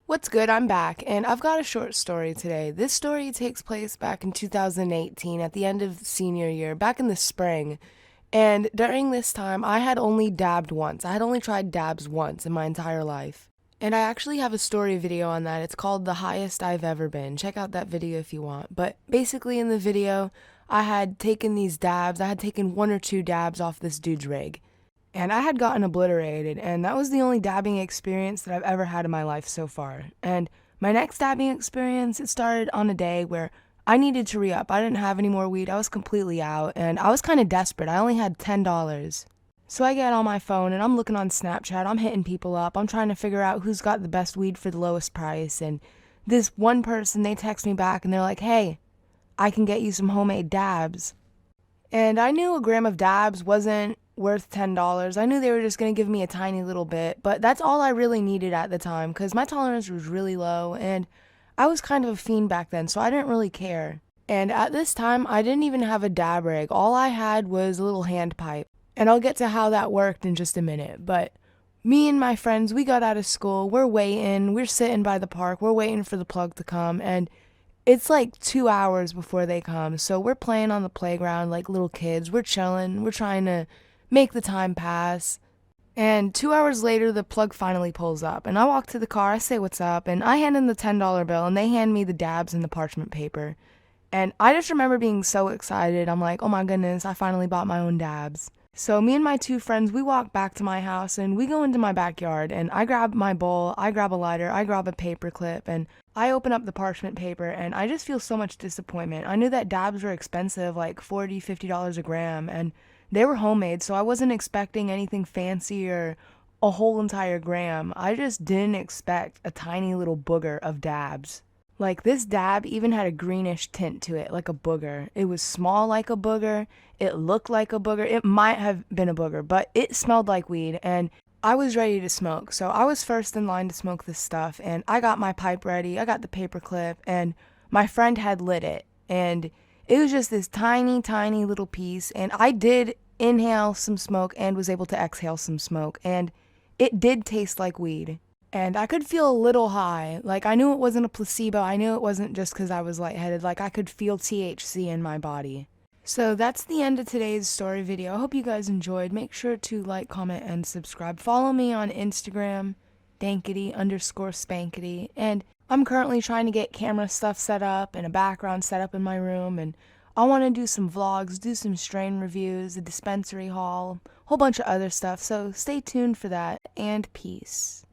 What's good? I'm back, and I've got a short story today. This story takes place back in 2018 at the end of senior year, back in the spring. And during this time, I had only dabbed once. I had only tried dabs once in my entire life. And I actually have a story video on that. It's called The Highest I've Ever Been. Check out that video if you want. But basically, in the video, I had taken these dabs. I had taken one or two dabs off this dude's rig. And I had gotten obliterated, and that was the only dabbing experience that I've ever had in my life so far. And my next dabbing experience, it started on a day where I needed to re-up. I didn't have any more weed. I was completely out, and I was kind of desperate. I only had $10. So I get on my phone, and I'm looking on Snapchat. I'm hitting people up. I'm trying to figure out who's got the best weed for the lowest price. And this one person, they text me back, and they're like, "Hey, I can get you some homemade dabs." And I knew a gram of dabs wasn't worth $10. I knew they were just going to give me a tiny little bit, but that's all I really needed at the time because my tolerance was really low and I was kind of a fiend back then, so I didn't really care. And at this time, I didn't even have a dab rig. All I had was a little hand pipe. And I'll get to how that worked in just a minute, but me and my friends, we got out of school, we're waiting, we're sitting by the park, we're waiting for the plug to come, and it's like 2 hours before they come, so we're playing on the playground like little kids. We're chilling. We're trying to make the time pass. And 2 hours later, the plug finally pulls up. And I walk to the car. I say, "What's up?" And I hand them the $10 bill, and they hand me the dabs and the parchment paper. And I just remember being so excited. I'm like, "Oh my goodness, I finally bought my own dabs." So me and my two friends, we walk back to my house and we go into my backyard and I grab my bowl, I grab a lighter, I grab a paper clip and I open up the parchment paper and I just feel so much disappointment. I knew that dabs were expensive, like $40, $50 a gram, and they were homemade, so I wasn't expecting anything fancy or a whole entire gram. I just didn't expect a tiny little booger of dabs. Like, this dab even had a greenish tint to it, like a booger. It was small like a booger. It looked like a booger. It might have been a booger, but it smelled like weed, and I was ready to smoke. So I was first in line to smoke this stuff, and I got my pipe ready. I got the paper clip, and my friend had lit it. And it was just this tiny, tiny little piece, and I did inhale some smoke and was able to exhale some smoke, and it did taste like weed. And I could feel a little high. Like, I knew it wasn't a placebo. I knew it wasn't just because I was lightheaded. Like, I could feel THC in my body. So that's the end of today's story video. I hope you guys enjoyed. Make sure to like, comment, and subscribe. Follow me on Instagram, dankity_spankity. And I'm currently trying to get camera stuff set up and a background set up in my room. And I want to do some vlogs, do some strain reviews, a dispensary haul, a whole bunch of other stuff. So stay tuned for that, and peace.